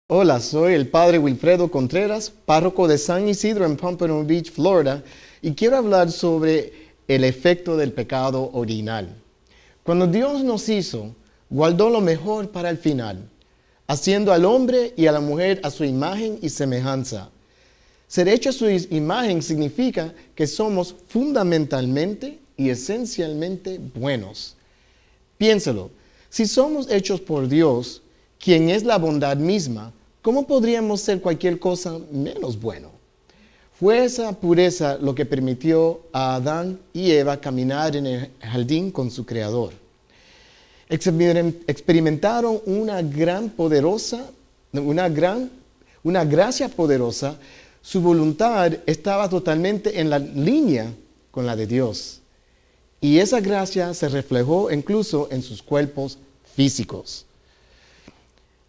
Hola, soy el padre Wilfredo Contreras, párroco de San Isidro en Pompano Beach, Florida, y quiero hablar sobre el efecto del pecado original. Cuando Dios nos hizo, guardó lo mejor para el final, haciendo al hombre y a la mujer a su imagen y semejanza. Ser hecho a su imagen significa que somos fundamentalmente y esencialmente buenos. Piénselo, si somos hechos por Dios, quien es la bondad misma, ¿cómo podríamos ser cualquier cosa menos bueno? Fue esa pureza lo que permitió a Adán y Eva caminar en el jardín con su Creador. Experimentaron una gracia poderosa. Su voluntad estaba totalmente en la línea con la de Dios. Y esa gracia se reflejó incluso en sus cuerpos físicos.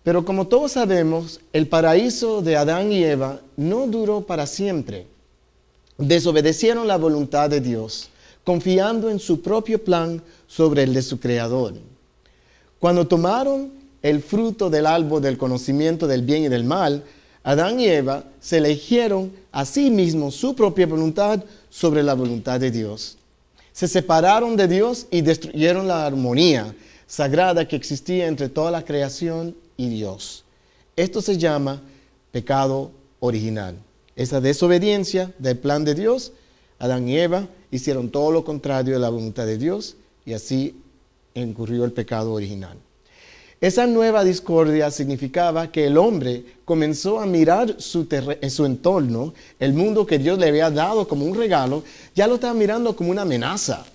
Pero como todos sabemos, el paraíso de Adán y Eva no duró para siempre. Desobedecieron la voluntad de Dios, confiando en su propio plan sobre el de su Creador. Cuando tomaron el fruto del árbol del conocimiento del bien y del mal, Adán y Eva se eligieron a sí mismos su propia voluntad sobre la voluntad de Dios. Se separaron de Dios y destruyeron la armonía sagrada que existía entre toda la creación y Dios. Esto se llama pecado original. Esa desobediencia del plan de Dios, Adán y Eva hicieron todo lo contrario de la voluntad de Dios y así incurrió el pecado original. Esa nueva discordia significaba que el hombre comenzó a mirar su entorno, el mundo que Dios le había dado como un regalo, ya lo estaba mirando como una amenaza.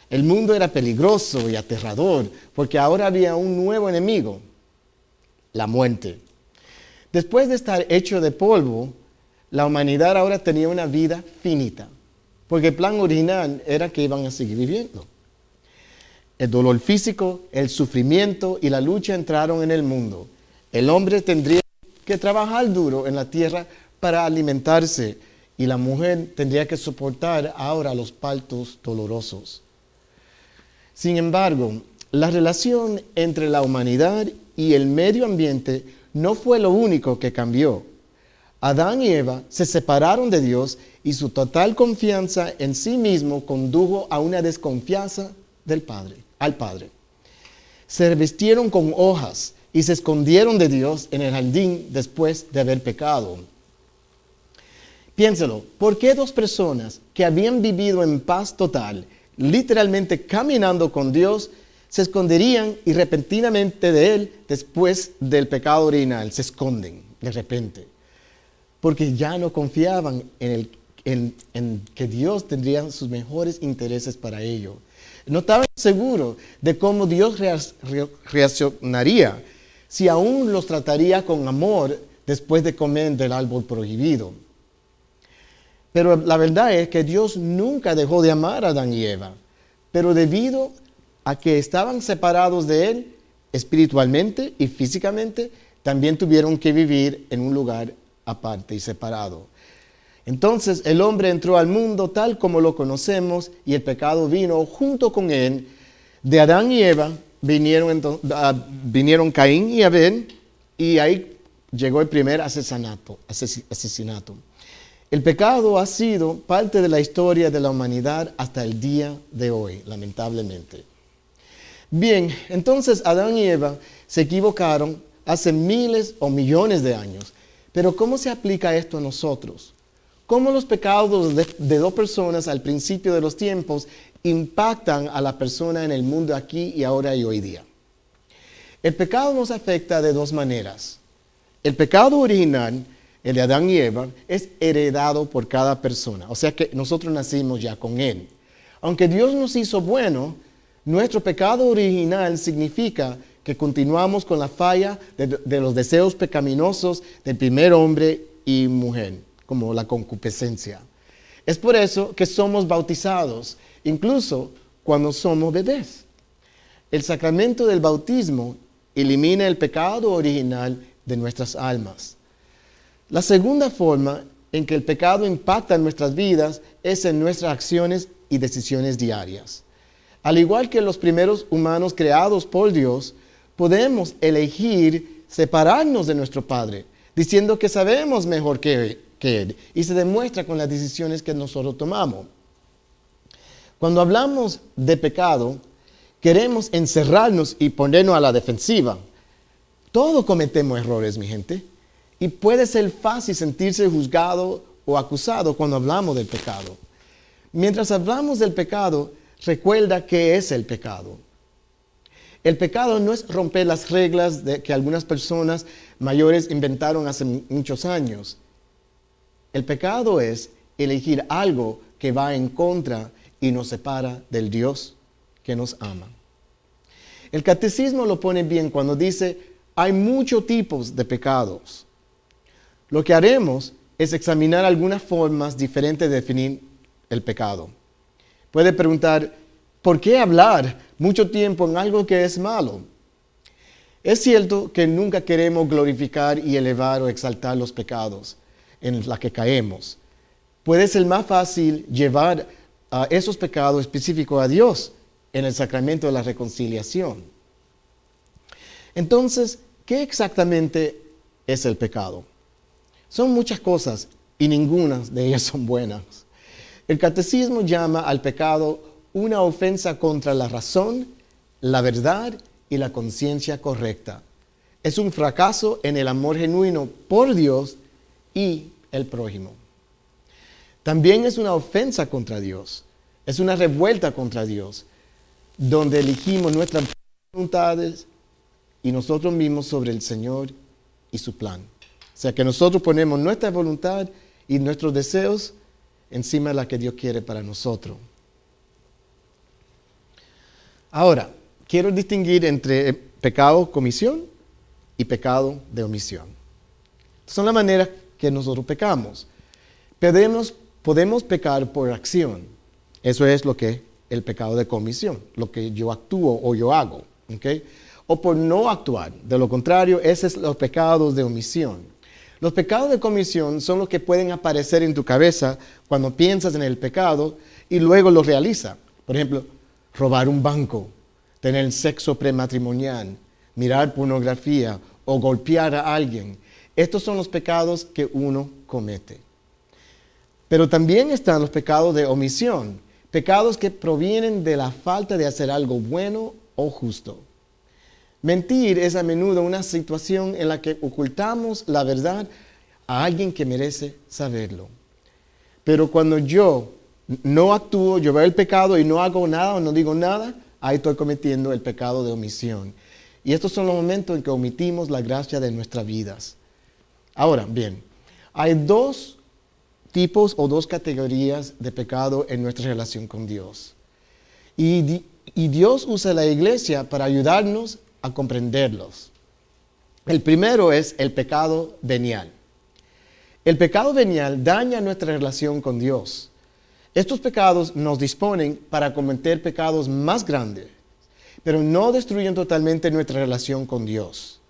El mundo era peligroso y aterrador porque ahora había un nuevo enemigo, la muerte. Después de estar hecho de polvo, la humanidad ahora tenía una vida finita, porque el plan original era que iban a seguir viviendo. El dolor físico, el sufrimiento y la lucha entraron en el mundo. El hombre tendría que trabajar duro en la tierra para alimentarse y la mujer tendría que soportar ahora los partos dolorosos. Sin embargo, la relación entre la humanidad y el medio ambiente no fue lo único que cambió. Adán y Eva se separaron de Dios y su total confianza en sí mismo condujo a una desconfianza al Padre. Se revistieron con hojas y se escondieron de Dios en el jardín después de haber pecado. Piénselo, ¿por qué dos personas que habían vivido en paz total, literalmente caminando con Dios, se esconderían y repentinamente de Él después del pecado original? Se esconden de repente, porque ya no confiaban en que Dios tendría sus mejores intereses para ellos. No estaban seguros de cómo Dios reaccionaría, si aún los trataría con amor después de comer del árbol prohibido. Pero la verdad es que Dios nunca dejó de amar a Adán y Eva, pero debido a que estaban separados de Él espiritualmente y físicamente, también tuvieron que vivir en un lugar aparte y separado. Entonces el hombre entró al mundo tal como lo conocemos y el pecado vino junto con él. De Adán y Eva vinieron Caín y Abel y ahí llegó el primer asesinato. El pecado ha sido parte de la historia de la humanidad hasta el día de hoy, lamentablemente. Bien, entonces Adán y Eva se equivocaron hace miles o millones de años. Pero ¿cómo se aplica esto a nosotros? ¿Cómo los pecados de dos personas al principio de los tiempos impactan a la persona en el mundo aquí y ahora y hoy día? El pecado nos afecta de dos maneras. El pecado original, el de Adán y Eva, es heredado por cada persona. O sea que nosotros nacimos ya con él. Aunque Dios nos hizo bueno, nuestro pecado original significa que continuamos con la falla de los deseos pecaminosos del primer hombre y mujer, como la concupiscencia. Es por eso que somos bautizados, incluso cuando somos bebés. El sacramento del bautismo elimina el pecado original de nuestras almas. La segunda forma en que el pecado impacta en nuestras vidas es en nuestras acciones y decisiones diarias. Al igual que los primeros humanos creados por Dios, podemos elegir separarnos de nuestro Padre, diciendo que sabemos mejor que Él, y se demuestra con las decisiones que nosotros tomamos. Cuando hablamos de pecado, queremos encerrarnos y ponernos a la defensiva. Todos cometemos errores, mi gente, y puede ser fácil sentirse juzgado o acusado cuando hablamos del pecado. Mientras hablamos del pecado, recuerda qué es el pecado. El pecado no es romper las reglas que algunas personas mayores inventaron hace muchos años. El pecado es elegir algo que va en contra y nos separa del Dios que nos ama. El catecismo lo pone bien cuando dice, hay muchos tipos de pecados. Lo que haremos es examinar algunas formas diferentes de definir el pecado. Puede preguntar, ¿por qué hablar mucho tiempo en algo que es malo? Es cierto que nunca queremos glorificar y elevar o exaltar los pecados en los que caemos. Puede ser más fácil llevar a esos pecados específicos a Dios en el sacramento de la reconciliación. Entonces, ¿qué exactamente es el pecado? Son muchas cosas y ninguna de ellas son buenas. El catecismo llama al pecado una ofensa contra la razón, la verdad y la conciencia correcta. Es un fracaso en el amor genuino por Dios y el prójimo. También es una ofensa contra Dios. Es una revuelta contra Dios, donde elegimos nuestras voluntades y nosotros mismos sobre el Señor y su plan. O sea que nosotros ponemos nuestra voluntad y nuestros deseos encima de la que Dios quiere para nosotros. Ahora, quiero distinguir entre pecado comisión y pecado de omisión. Son las maneras que nosotros pecamos. Podemos pecar por acción. Eso es lo que el pecado de comisión, lo que yo actúo o yo hago. ¿Okay? O por no actuar. De lo contrario, esos son los pecados de omisión. Los pecados de comisión son los que pueden aparecer en tu cabeza cuando piensas en el pecado y luego lo realizas. Por ejemplo, robar un banco, tener sexo prematrimonial, mirar pornografía o golpear a alguien. Estos son los pecados que uno comete. Pero también están los pecados de omisión, pecados que provienen de la falta de hacer algo bueno o justo. Mentir es a menudo una situación en la que ocultamos la verdad a alguien que merece saberlo. Pero cuando yo no actúo, yo veo el pecado y no hago nada o no digo nada, ahí estoy cometiendo el pecado de omisión. Y estos son los momentos en que omitimos la gracia de nuestras vidas. Ahora, bien, hay dos tipos o dos categorías de pecado en nuestra relación con Dios. Y Dios usa la iglesia para ayudarnos a comprenderlos. El primero es el pecado venial. El pecado venial daña nuestra relación con Dios. Estos pecados nos disponen para cometer pecados más grandes, pero no destruyen totalmente nuestra relación con Dios.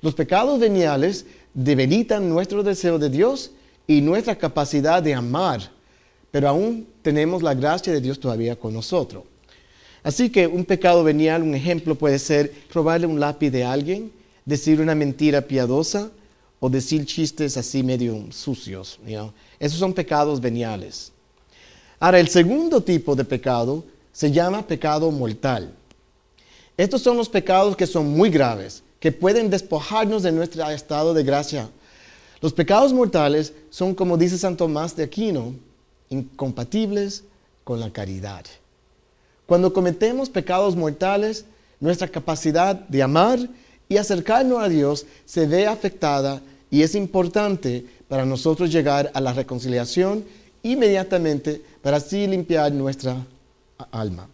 Los pecados veniales debilitan nuestro deseo de Dios y nuestra capacidad de amar, pero aún tenemos la gracia de Dios todavía con nosotros. Así que un pecado venial, un ejemplo puede ser robarle un lápiz de alguien, decir una mentira piadosa o decir chistes así medio sucios. Esos son pecados veniales. Ahora, el segundo tipo de pecado se llama pecado mortal. Estos son los pecados que son muy graves, que pueden despojarnos de nuestro estado de gracia. Los pecados mortales son, como dice San Tomás de Aquino, incompatibles con la caridad. Cuando cometemos pecados mortales, nuestra capacidad de amar y acercarnos a Dios se ve afectada y es importante para nosotros llegar a la reconciliación inmediatamente para así limpiar nuestra alma.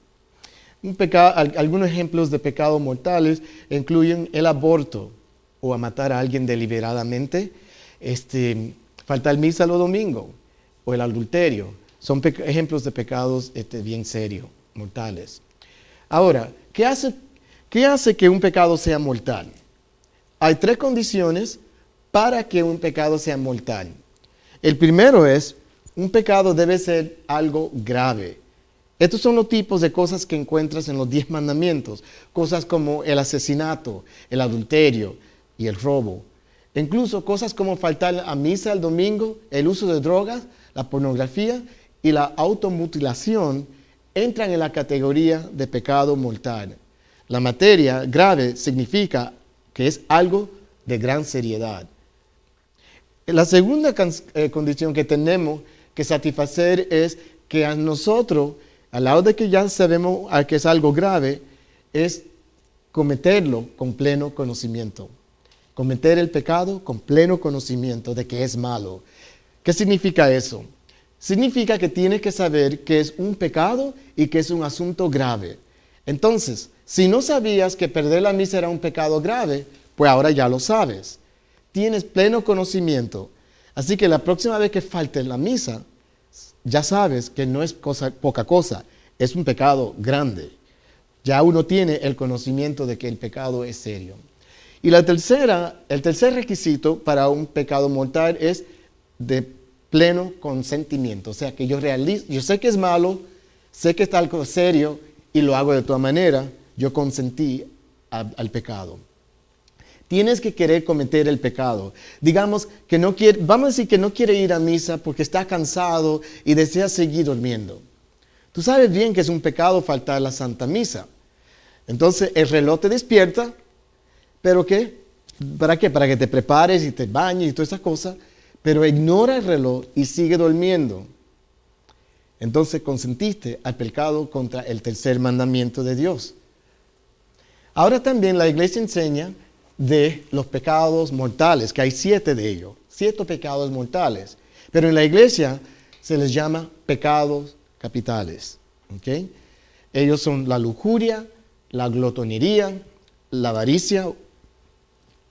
Algunos ejemplos de pecados mortales incluyen el aborto o a matar a alguien deliberadamente, faltar misa los domingos o el adulterio. Son ejemplos de pecados bien serios, mortales. Ahora, ¿qué hace que un pecado sea mortal? Hay tres condiciones para que un pecado sea mortal. El primero es, un pecado debe ser algo grave. Estos son los tipos de cosas que encuentras en los 10 mandamientos. Cosas como el asesinato, el adulterio y el robo. Incluso cosas como faltar a misa el domingo, el uso de drogas, la pornografía y la automutilación entran en la categoría de pecado mortal. La materia grave significa que es algo de gran seriedad. La segunda condición que tenemos que satisfacer es que a nosotros, al lado de que ya sabemos que es algo grave, es cometerlo con pleno conocimiento. Cometer el pecado con pleno conocimiento de que es malo. ¿Qué significa eso? Significa que tienes que saber que es un pecado y que es un asunto grave. Entonces, si no sabías que perder la misa era un pecado grave, pues ahora ya lo sabes. Tienes pleno conocimiento. Así que la próxima vez que faltes la misa, ya sabes que no es poca cosa, es un pecado grande. Ya uno tiene el conocimiento de que el pecado es serio. Y el tercer requisito para un pecado mortal es de pleno consentimiento. O sea, que yo sé que es malo, sé que está algo serio y lo hago de toda manera, yo consentí al pecado. Tienes que querer cometer el pecado. Digamos que vamos a decir que no quiere ir a misa porque está cansado y desea seguir durmiendo. Tú sabes bien que es un pecado faltar a la Santa Misa. Entonces el reloj te despierta, ¿pero qué? ¿Para qué? Para que te prepares y te bañes y todas esas cosas, pero ignora el reloj y sigue durmiendo. Entonces consentiste al pecado contra el tercer mandamiento de Dios. Ahora también la iglesia enseña de los pecados mortales, que hay 7 de ellos, 7 pecados mortales. Pero en la iglesia se les llama pecados capitales. ¿Okay? Ellos son la lujuria, la glotonería, la avaricia,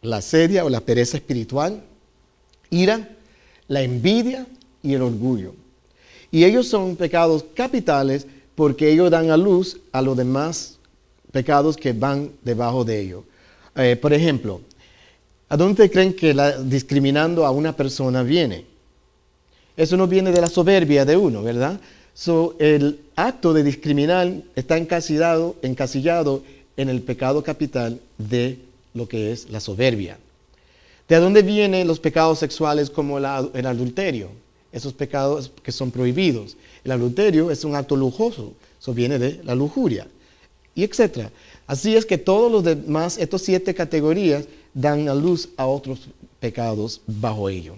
la sedia o la pereza espiritual, ira, la envidia y el orgullo. Y ellos son pecados capitales porque ellos dan a luz a los demás pecados que van debajo de ellos. Por ejemplo, ¿a dónde creen que discriminando a una persona viene? Eso no viene de la soberbia de uno, ¿verdad? El acto de discriminar está encasillado en el pecado capital de lo que es la soberbia. ¿De dónde vienen los pecados sexuales como el adulterio? Esos pecados que son prohibidos. El adulterio es un acto lujoso, eso viene de la lujuria, y etc. Así es que todos los demás, estas 7 categorías, dan a luz a otros pecados bajo ello.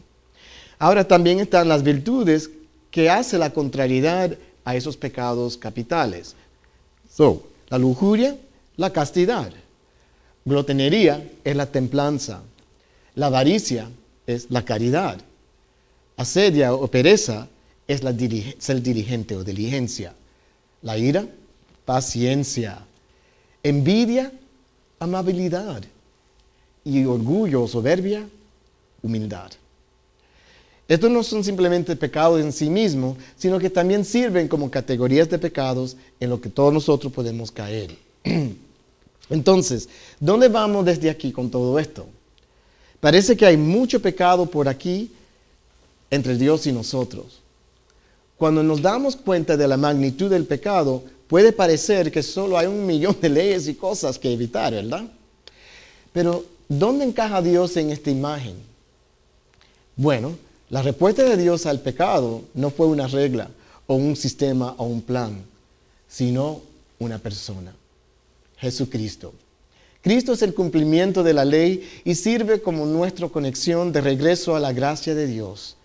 Ahora también están las virtudes que hace la contrariedad a esos pecados capitales. La lujuria, la castidad. Glotonería es la templanza. La avaricia es la caridad. Asedia o pereza es ser diligente o diligencia. La ira, paciencia. Envidia, amabilidad. Y orgullo o soberbia, humildad. Estos no son simplemente pecados en sí mismos, sino que también sirven como categorías de pecados en lo que todos nosotros podemos caer. Entonces, ¿dónde vamos desde aquí con todo esto? Parece que hay mucho pecado por aquí entre Dios y nosotros. Cuando nos damos cuenta de la magnitud del pecado, puede parecer que solo hay 1,000,000 de leyes y cosas que evitar, ¿verdad? Pero, ¿dónde encaja Dios en esta imagen? Bueno, la respuesta de Dios al pecado no fue una regla o un sistema o un plan, sino una persona, Jesucristo. Cristo es el cumplimiento de la ley y sirve como nuestra conexión de regreso a la gracia de Dios.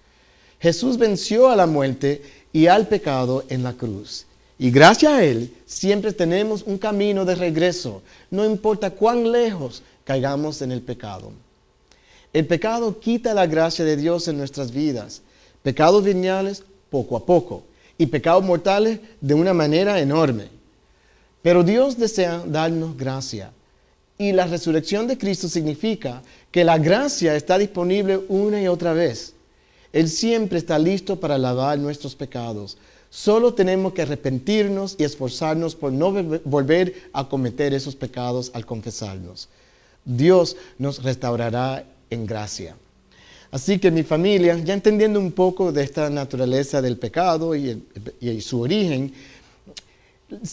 Jesús venció a la muerte y al pecado en la cruz. Y gracias a Él siempre tenemos un camino de regreso, no importa cuán lejos caigamos en el pecado. El pecado quita la gracia de Dios en nuestras vidas. Pecados veniales poco a poco y pecados mortales de una manera enorme. Pero Dios desea darnos gracia. Y la resurrección de Cristo significa que la gracia está disponible una y otra vez. Él siempre está listo para lavar nuestros pecados. Solo tenemos que arrepentirnos y esforzarnos por no volver a cometer esos pecados al confesarnos. Dios nos restaurará en gracia. Así que mi familia, ya entendiendo un poco de esta naturaleza del pecado y su origen,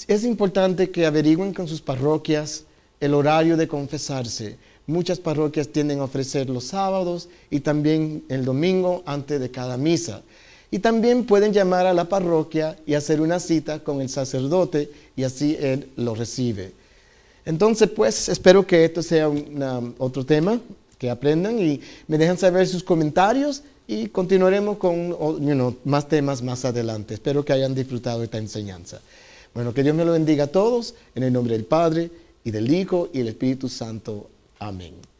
es importante que averigüen con sus parroquias el horario de confesarse. Muchas parroquias tienden a ofrecer los sábados y también el domingo antes de cada misa. Y también pueden llamar a la parroquia y hacer una cita con el sacerdote y así él lo recibe. Entonces, pues, espero que esto sea otro tema que aprendan y me dejan saber sus comentarios y continuaremos con más temas más adelante. Espero que hayan disfrutado esta enseñanza. Bueno, que Dios me lo bendiga a todos, en el nombre del Padre, y del Hijo, y del Espíritu Santo. Amén.